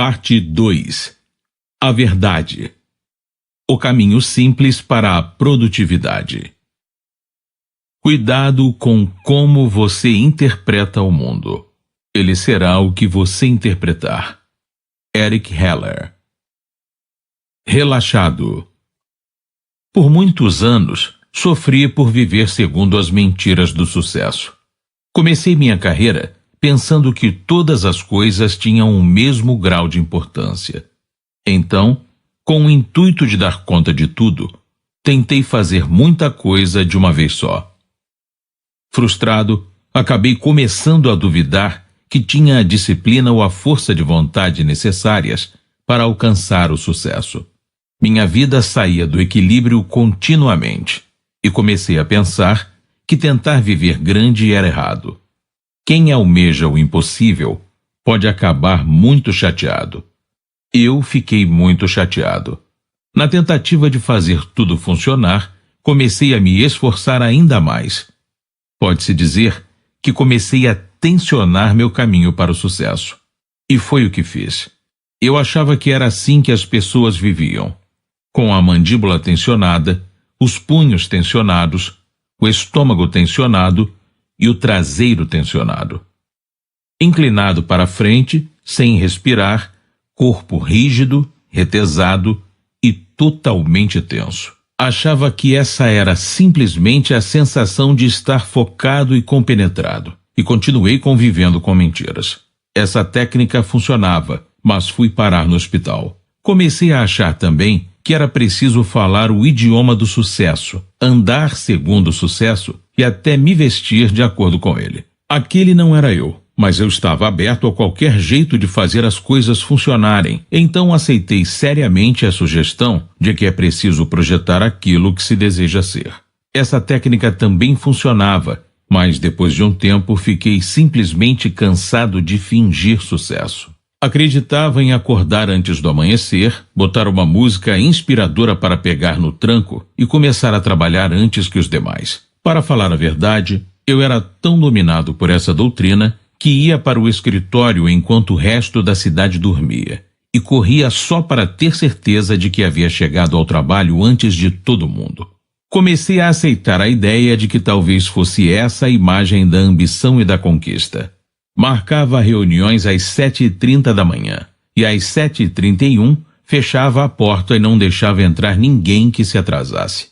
Parte 2. A verdade. O caminho simples para a produtividade. Cuidado com como você interpreta o mundo. Ele será o que você interpretar. Eric Heller. Relaxado. Por muitos anos, sofri por viver segundo as mentiras do sucesso. Comecei minha carreira pensando que todas as coisas tinham o mesmo grau de importância. Então, com o intuito de dar conta de tudo, tentei fazer muita coisa de uma vez só. Frustrado, acabei começando a duvidar que tinha a disciplina ou a força de vontade necessárias para alcançar o sucesso. Minha vida saía do equilíbrio continuamente e comecei a pensar que tentar viver grande era errado. Quem almeja o impossível pode acabar muito chateado. Eu fiquei muito chateado. Na tentativa de fazer tudo funcionar, comecei a me esforçar ainda mais. Pode-se dizer que comecei a tensionar meu caminho para o sucesso. E foi o que fiz. Eu achava que era assim que as pessoas viviam. Com a mandíbula tensionada, os punhos tensionados, o estômago tensionado e o traseiro tensionado. Inclinado para frente, sem respirar, corpo rígido, retesado e totalmente tenso. Achava que essa era simplesmente a sensação de estar focado e compenetrado, e continuei convivendo com mentiras. Essa técnica funcionava, mas fui parar no hospital. Comecei a achar também que era preciso falar o idioma do sucesso, andar segundo o sucesso e até me vestir de acordo com ele. Aquele não era eu, mas eu estava aberto a qualquer jeito de fazer as coisas funcionarem, então aceitei seriamente a sugestão de que é preciso projetar aquilo que se deseja ser. Essa técnica também funcionava, mas depois de um tempo fiquei simplesmente cansado de fingir sucesso. Acreditava em acordar antes do amanhecer, botar uma música inspiradora para pegar no tranco e começar a trabalhar antes que os demais. Para falar a verdade, eu era tão dominado por essa doutrina que ia para o escritório enquanto o resto da cidade dormia e corria só para ter certeza de que havia chegado ao trabalho antes de todo mundo. Comecei a aceitar a ideia de que talvez fosse essa a imagem da ambição e da conquista. Marcava reuniões às 7h30 da manhã e às 7h31 fechava a porta e não deixava entrar ninguém que se atrasasse.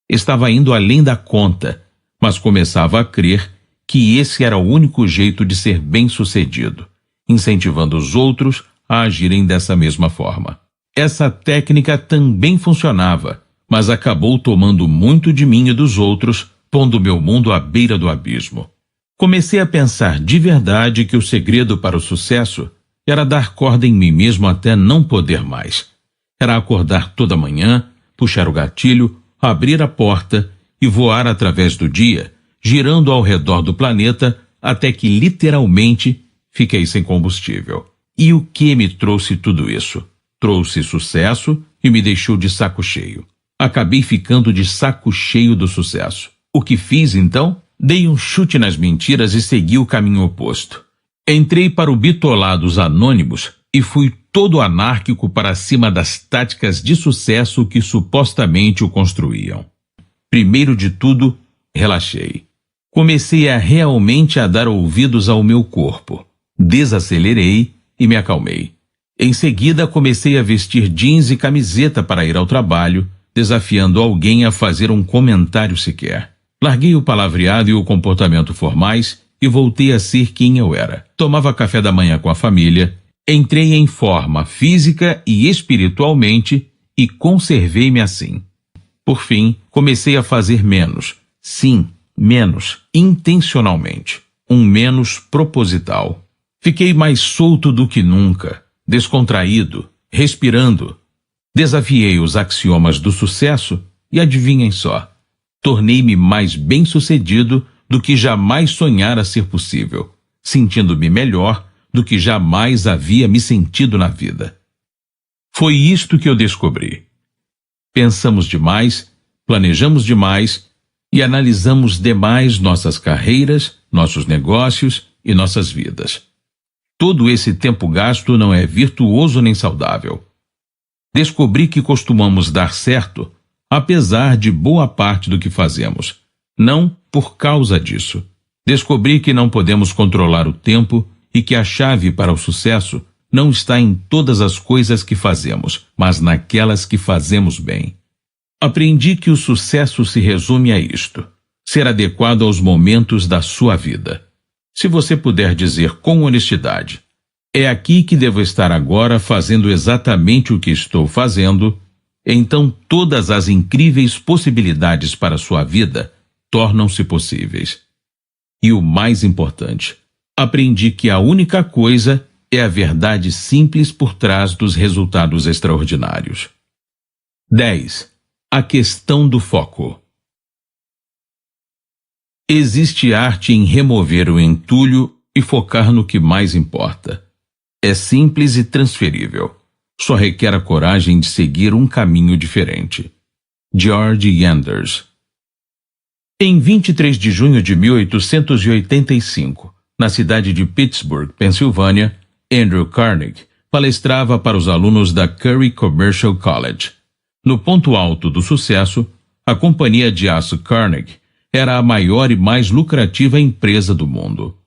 Estava indo além da conta, mas começava a crer que esse era o único jeito de ser bem-sucedido, incentivando os outros a agirem dessa mesma forma. Essa técnica também funcionava, mas acabou tomando muito de mim e dos outros, pondo meu mundo à beira do abismo. Comecei a pensar de verdade que o segredo para o sucesso era dar corda em mim mesmo até não poder mais. Era acordar toda manhã, puxar o gatilho, abrir a porta e voar através do dia, girando ao redor do planeta até que literalmente fiquei sem combustível. E o que me trouxe tudo isso? Trouxe sucesso e me deixou de saco cheio. Acabei ficando de saco cheio do sucesso. O que fiz então? Dei um chute nas mentiras e segui o caminho oposto. Entrei para o Bitolados Anônimos e fui todo anárquico para cima das táticas de sucesso que supostamente o construíam. Primeiro de tudo, relaxei. Comecei a realmente a dar ouvidos ao meu corpo. Desacelerei e me acalmei. Em seguida, comecei a vestir jeans e camiseta para ir ao trabalho, desafiando alguém a fazer um comentário sequer. Larguei o palavreado e o comportamento formais e voltei a ser quem eu era. Tomava café da manhã com a família, entrei em forma física e espiritualmente e conservei-me assim. Por fim, comecei a fazer menos. Sim, menos, intencionalmente. Um menos proposital. Fiquei mais solto do que nunca, descontraído, respirando. Desafiei os axiomas do sucesso e adivinhem só. Tornei-me mais bem-sucedido do que jamais sonhara ser possível, sentindo-me melhor do que jamais havia me sentido na vida. Foi isto que eu descobri. Pensamos demais, planejamos demais e analisamos demais nossas carreiras, nossos negócios e nossas vidas. Todo esse tempo gasto não é virtuoso nem saudável. Descobri que costumamos dar certo, apesar de boa parte do que fazemos, não por causa disso. Descobri que não podemos controlar o tempo e que a chave para o sucesso não está em todas as coisas que fazemos, mas naquelas que fazemos bem. Aprendi que o sucesso se resume a isto: ser adequado aos momentos da sua vida. Se você puder dizer com honestidade, é aqui que devo estar agora fazendo exatamente o que estou fazendo, então todas as incríveis possibilidades para a sua vida tornam-se possíveis. E o mais importante, aprendi que a única coisa é a verdade simples por trás dos resultados extraordinários. 10. A questão do foco. Existe arte em remover o entulho e focar no que mais importa. É simples e transferível. Só requer a coragem de seguir um caminho diferente. George Yanders. Em 23 de junho de 1885, na cidade de Pittsburgh, Pensilvânia, Andrew Carnegie palestrava para os alunos da Curry Commercial College. No ponto alto do sucesso, a companhia de aço Carnegie era a maior e mais lucrativa empresa do mundo.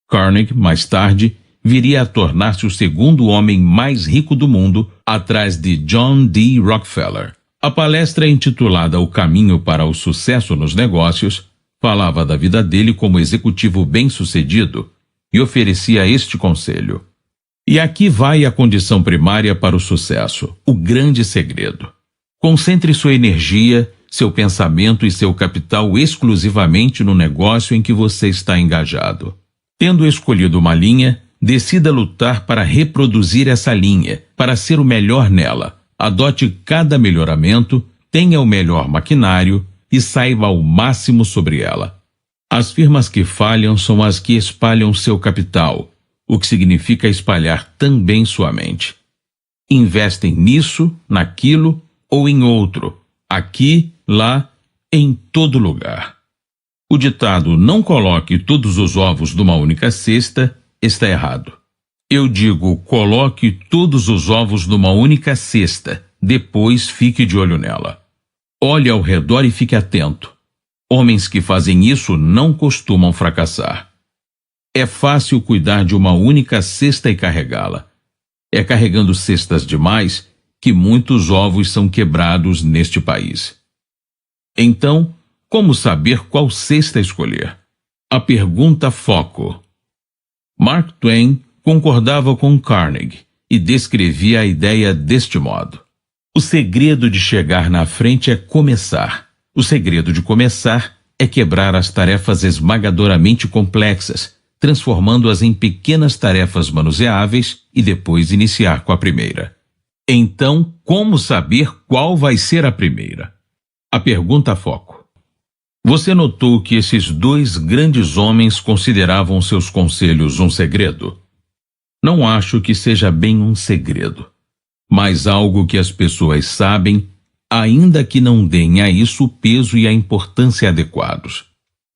Carnegie, mais tarde, viria a tornar-se o segundo homem mais rico do mundo, atrás de John D. Rockefeller. A palestra, intitulada O Caminho para o Sucesso nos Negócios, falava da vida dele como executivo bem-sucedido e oferecia este conselho. E aqui vai a condição primária para o sucesso, o grande segredo. Concentre sua energia, seu pensamento e seu capital exclusivamente no negócio em que você está engajado. Tendo escolhido uma linha, decida lutar para reproduzir essa linha, para ser o melhor nela. Adote cada melhoramento, tenha o melhor maquinário e saiba ao máximo sobre ela. As firmas que falham são as que espalham seu capital, o que significa espalhar também sua mente. Investem nisso, naquilo ou em outro, aqui, lá, em todo lugar. O ditado "não coloque todos os ovos numa única cesta" está errado. Eu digo, coloque todos os ovos numa única cesta, depois fique de olho nela. Olhe ao redor e fique atento. Homens que fazem isso não costumam fracassar. É fácil cuidar de uma única cesta e carregá-la. É carregando cestas demais que muitos ovos são quebrados neste país. Então, como saber qual cesta escolher? A pergunta foco. Mark Twain concordava com Carnegie e descrevia a ideia deste modo: o segredo de chegar na frente é começar. O segredo de começar é quebrar as tarefas esmagadoramente complexas, transformando-as em pequenas tarefas manuseáveis e depois iniciar com a primeira. Então, como saber qual vai ser a primeira? A pergunta foco. Você notou que esses dois grandes homens consideravam seus conselhos um segredo? Não acho que seja bem um segredo, mas algo que as pessoas sabem, ainda que não deem a isso o peso e a importância adequados.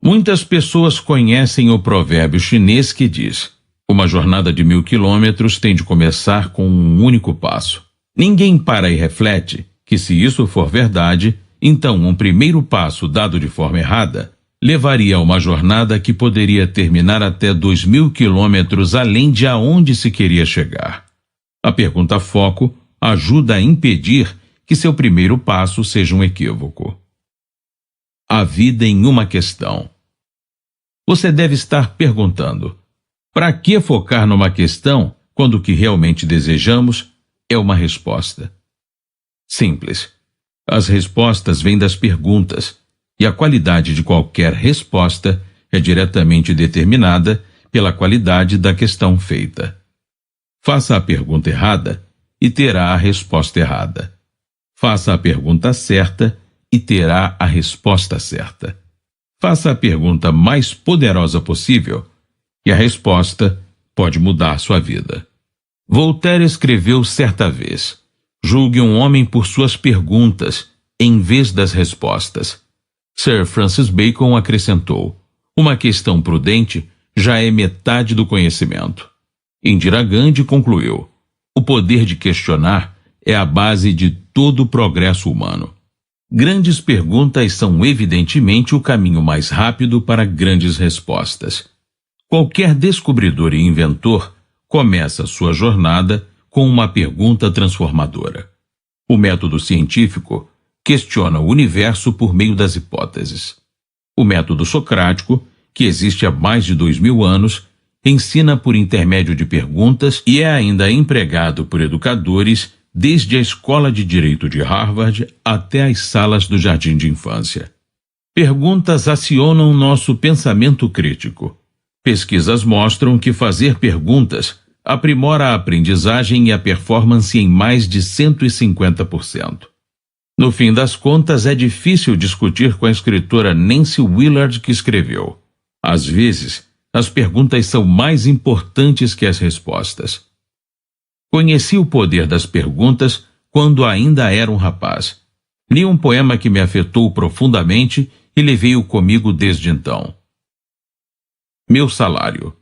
Muitas pessoas conhecem o provérbio chinês que diz: uma jornada de 1000 quilômetros tem de começar com um único passo. Ninguém para e reflete que, se isso for verdade, então um primeiro passo dado de forma errada levaria a uma jornada que poderia terminar até 2000 quilômetros além de aonde se queria chegar. A pergunta foco ajuda a impedir que seu primeiro passo seja um equívoco. A vida em uma questão. Você deve estar perguntando: para que focar numa questão quando o que realmente desejamos é uma resposta? Simples. As respostas vêm das perguntas, e a qualidade de qualquer resposta é diretamente determinada pela qualidade da questão feita. Faça a pergunta errada e terá a resposta errada. Faça a pergunta certa e terá a resposta certa. Faça a pergunta mais poderosa possível e a resposta pode mudar sua vida. Voltaire escreveu certa vez: julgue um homem por suas perguntas em vez das respostas. Sir Francis Bacon acrescentou: uma questão prudente já é metade do conhecimento. Indira Gandhi concluiu: o poder de questionar é a base de todo o progresso humano. Grandes perguntas são evidentemente o caminho mais rápido para grandes respostas. Qualquer descobridor e inventor começa sua jornada com uma pergunta transformadora. O método científico questiona o universo por meio das hipóteses. O método socrático, que existe há mais de 2000 anos, ensina por intermédio de perguntas e é ainda empregado por educadores desde a Escola de Direito de Harvard até as salas do jardim de infância. Perguntas acionam nosso pensamento crítico. Pesquisas mostram que fazer perguntas aprimora a aprendizagem e a performance em mais de 150%. No fim das contas, é difícil discutir com a escritora Nancy Willard, que escreveu: às vezes, as perguntas são mais importantes que as respostas. Conheci o poder das perguntas quando ainda era um rapaz. Li um poema que me afetou profundamente e levei-o comigo desde então. Meu Salário,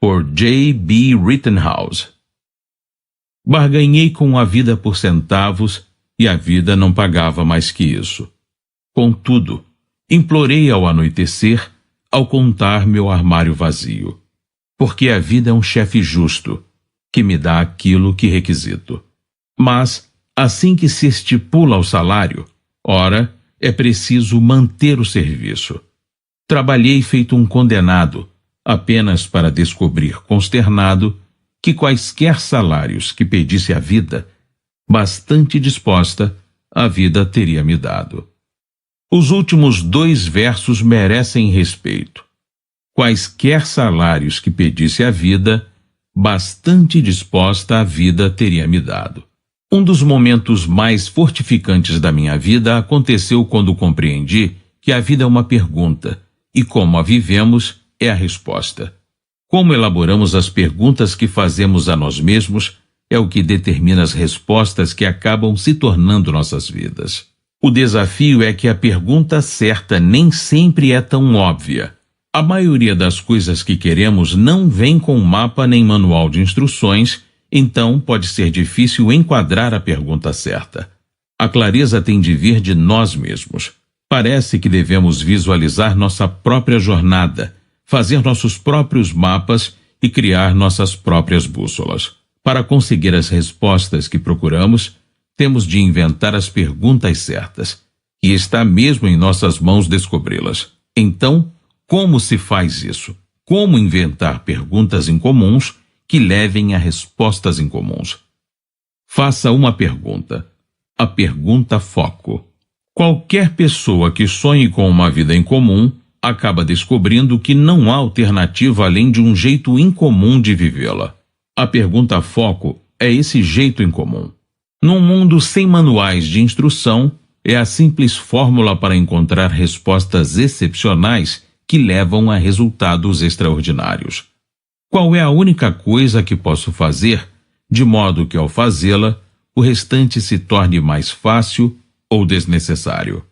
por J.B. Rittenhouse. Barganhei com a vida por centavos e a vida não pagava mais que isso. Contudo, implorei ao anoitecer, ao contar meu armário vazio, porque a vida é um chefe justo, que me dá aquilo que requisito. Mas, assim que se estipula o salário, ora, é preciso manter o serviço. Trabalhei feito um condenado, apenas para descobrir, consternado, que quaisquer salários que pedisse a vida, bastante disposta, a vida teria me dado. Os últimos 2 versos merecem respeito. Quaisquer salários que pedisse a vida, bastante disposta a vida teria me dado. Um dos momentos mais fortificantes da minha vida aconteceu quando compreendi que a vida é uma pergunta, e como a vivemos é a resposta. Como elaboramos as perguntas que fazemos a nós mesmos é o que determina as respostas que acabam se tornando nossas vidas. O desafio é que a pergunta certa nem sempre é tão óbvia. A maioria das coisas que queremos não vem com mapa nem manual de instruções, então pode ser difícil enquadrar a pergunta certa. A clareza tem de vir de nós mesmos. Parece que devemos visualizar nossa própria jornada, fazer nossos próprios mapas e criar nossas próprias bússolas. Para conseguir as respostas que procuramos, temos de inventar as perguntas certas, e está mesmo em nossas mãos descobri-las. Então, como se faz isso? Como inventar perguntas incomuns que levem a respostas incomuns? Faça uma pergunta. A pergunta foco. Qualquer pessoa que sonhe com uma vida incomum acaba descobrindo que não há alternativa além de um jeito incomum de vivê-la. A pergunta foco é esse jeito incomum. Num mundo sem manuais de instrução, é a simples fórmula para encontrar respostas excepcionais que levam a resultados extraordinários. Qual é a única coisa que posso fazer, de modo que ao fazê-la, o restante se torne mais fácil ou desnecessário?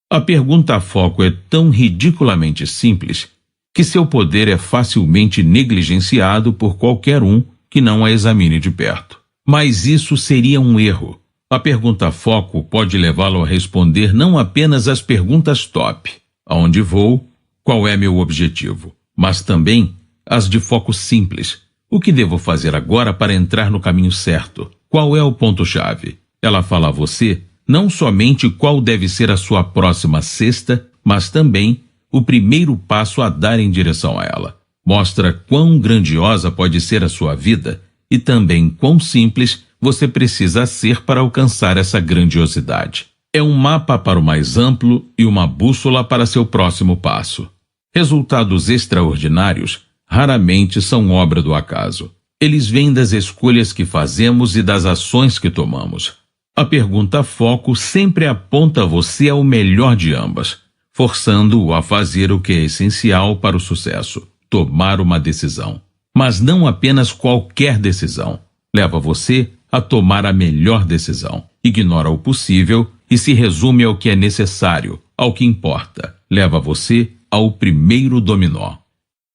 A pergunta foco é tão ridiculamente simples que seu poder é facilmente negligenciado por qualquer um que não a examine de perto. Mas isso seria um erro. A pergunta foco pode levá-lo a responder não apenas as perguntas top: aonde vou? Qual é meu objetivo? Mas também as de foco simples: o que devo fazer agora para entrar no caminho certo? Qual é o ponto-chave? Ela fala a você não somente qual deve ser a sua próxima cesta, mas também o primeiro passo a dar em direção a ela. Mostra quão grandiosa pode ser a sua vida e também quão simples você precisa ser para alcançar essa grandiosidade. É um mapa para o mais amplo e uma bússola para seu próximo passo. Resultados extraordinários raramente são obra do acaso. Eles vêm das escolhas que fazemos e das ações que tomamos. A pergunta foco sempre aponta você ao melhor de ambas, forçando-o a fazer o que é essencial para o sucesso: tomar uma decisão. Mas não apenas qualquer decisão. Leva você a tomar a melhor decisão. Ignora o possível e se resume ao que é necessário, ao que importa. Leva você ao primeiro dominó.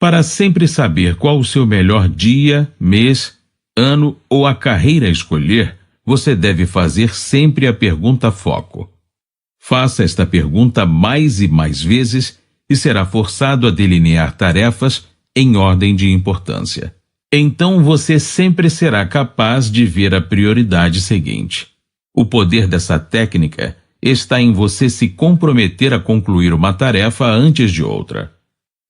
Para sempre saber qual o seu melhor dia, mês, ano ou a carreira a escolher, você deve fazer sempre a pergunta foco. Faça esta pergunta mais e mais vezes e será forçado a delinear tarefas em ordem de importância. Então você sempre será capaz de ver a prioridade seguinte. O poder dessa técnica está em você se comprometer a concluir uma tarefa antes de outra.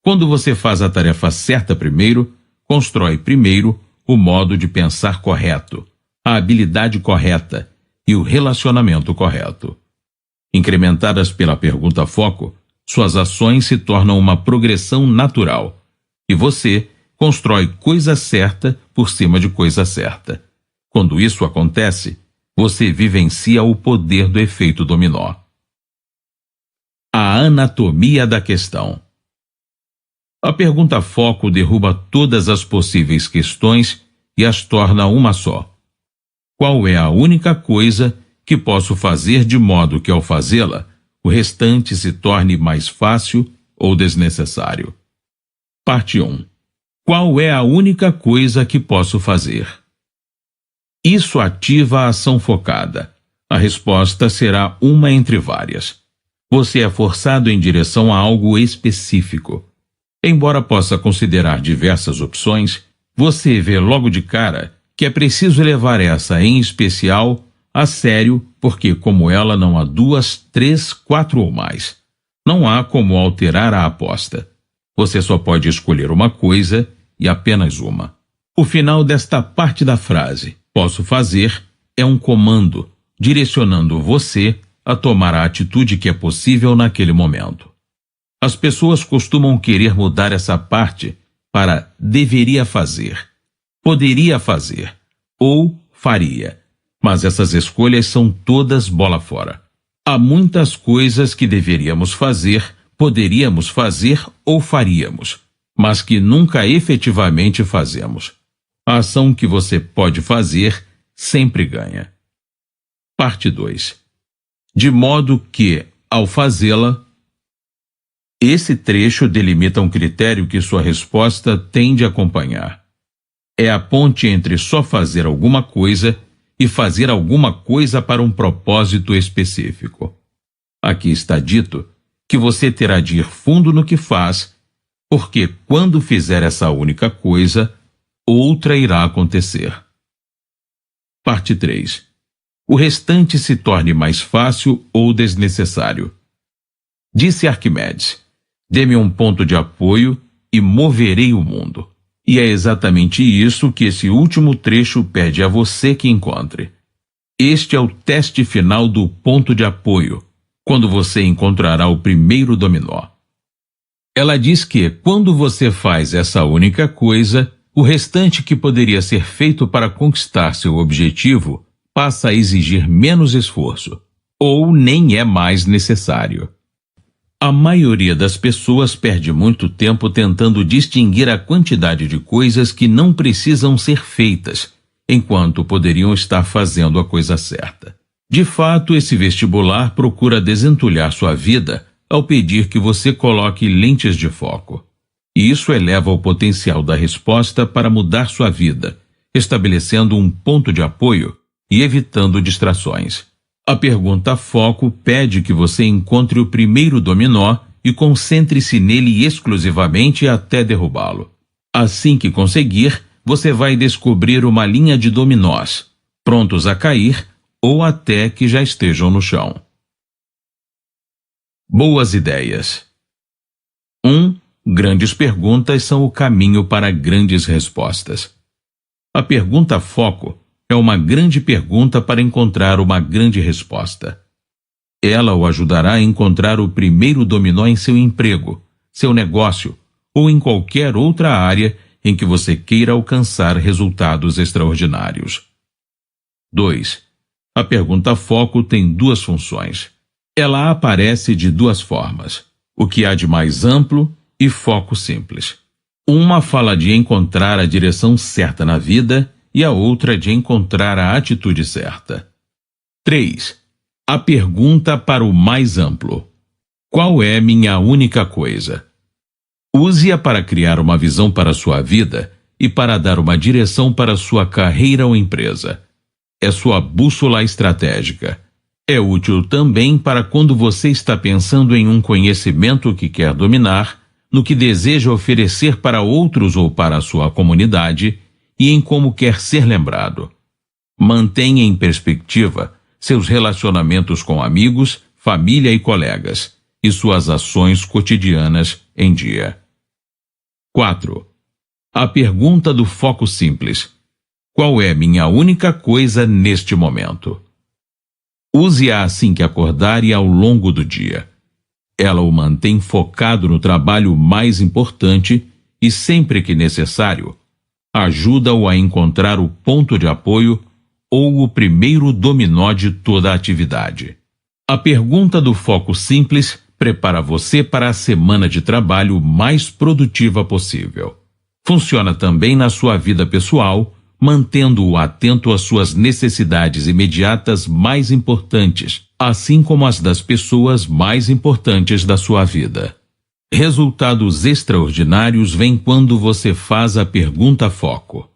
Quando você faz a tarefa certa primeiro, constrói primeiro o modo de pensar correto, a habilidade correta e o relacionamento correto. Incrementadas pela pergunta foco, suas ações se tornam uma progressão natural e você constrói coisa certa por cima de coisa certa. Quando isso acontece, você vivencia o poder do efeito dominó. A anatomia da questão. A pergunta foco derruba todas as possíveis questões e as torna uma só. Qual é a única coisa que posso fazer de modo que, ao fazê-la, o restante se torne mais fácil ou desnecessário? Parte 1. Qual é a única coisa que posso fazer? Isso ativa a ação focada. A resposta será uma entre várias. Você é forçado em direção a algo específico. Embora possa considerar diversas opções, você vê logo de cara que é preciso levar essa em especial a sério, porque como ela não há 2, 3, 4 ou mais. Não há como alterar a aposta. Você só pode escolher uma coisa e apenas uma. O final desta parte da frase, posso fazer, é um comando, direcionando você a tomar a atitude que é possível naquele momento. As pessoas costumam querer mudar essa parte para deveria fazer, poderia fazer ou faria, mas essas escolhas são todas bola fora. Há muitas coisas que deveríamos fazer, poderíamos fazer ou faríamos, mas que nunca efetivamente fazemos. A ação que você pode fazer sempre ganha. Parte 2. De modo que, ao fazê-la, esse trecho delimita um critério que sua resposta tende a acompanhar. É a ponte entre só fazer alguma coisa e fazer alguma coisa para um propósito específico. Aqui está dito que você terá de ir fundo no que faz, porque quando fizer essa única coisa, outra irá acontecer. Parte 3. O restante se torne mais fácil ou desnecessário. Disse Arquimedes: dê-me um ponto de apoio e moverei o mundo. E é exatamente isso que esse último trecho pede a você que encontre. Este é o teste final do ponto de apoio, quando você encontrará o primeiro dominó. Ela diz que, quando você faz essa única coisa, o restante que poderia ser feito para conquistar seu objetivo passa a exigir menos esforço, ou nem é mais necessário. A maioria das pessoas perde muito tempo tentando distinguir a quantidade de coisas que não precisam ser feitas, enquanto poderiam estar fazendo a coisa certa. De fato, esse vestibular procura desentulhar sua vida ao pedir que você coloque lentes de foco. E isso eleva o potencial da resposta para mudar sua vida, estabelecendo um ponto de apoio e evitando distrações. A pergunta foco pede que você encontre o primeiro dominó e concentre-se nele exclusivamente até derrubá-lo. Assim que conseguir, você vai descobrir uma linha de dominós, prontos a cair ou até que já estejam no chão. Boas ideias. 1. Grandes perguntas são o caminho para grandes respostas. A pergunta foco é uma grande pergunta para encontrar uma grande resposta. Ela o ajudará a encontrar o primeiro dominó em seu emprego, seu negócio ou em qualquer outra área em que você queira alcançar resultados extraordinários. 2. A pergunta foco tem duas funções. Ela aparece de duas formas: o que há de mais amplo e foco simples. Uma fala de encontrar a direção certa na vida e a outra de encontrar a atitude certa. 3. A pergunta para o mais amplo: qual é minha única coisa? Use-a para criar uma visão para a sua vida e para dar uma direção para a sua carreira ou empresa. É sua bússola estratégica. É útil também para quando você está pensando em um conhecimento que quer dominar, no que deseja oferecer para outros ou para a sua comunidade e em como quer ser lembrado. Mantenha em perspectiva seus relacionamentos com amigos, família e colegas e suas ações cotidianas em dia. 4. A pergunta do foco simples. Qual é minha única coisa neste momento? Use-a assim que acordar e ao longo do dia. Ela o mantém focado no trabalho mais importante e, sempre que necessário, ajuda-o a encontrar o ponto de apoio ou o primeiro dominó de toda a atividade. A pergunta do foco simples prepara você para a semana de trabalho mais produtiva possível. Funciona também na sua vida pessoal, mantendo-o atento às suas necessidades imediatas mais importantes, assim como as das pessoas mais importantes da sua vida. Resultados extraordinários vêm quando você faz a pergunta foco.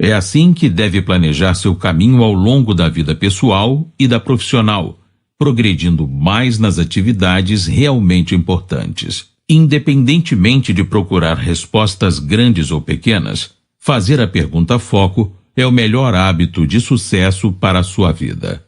É assim que deve planejar seu caminho ao longo da vida pessoal e da profissional, progredindo mais nas atividades realmente importantes. Independentemente de procurar respostas grandes ou pequenas, fazer a pergunta foco é o melhor hábito de sucesso para a sua vida.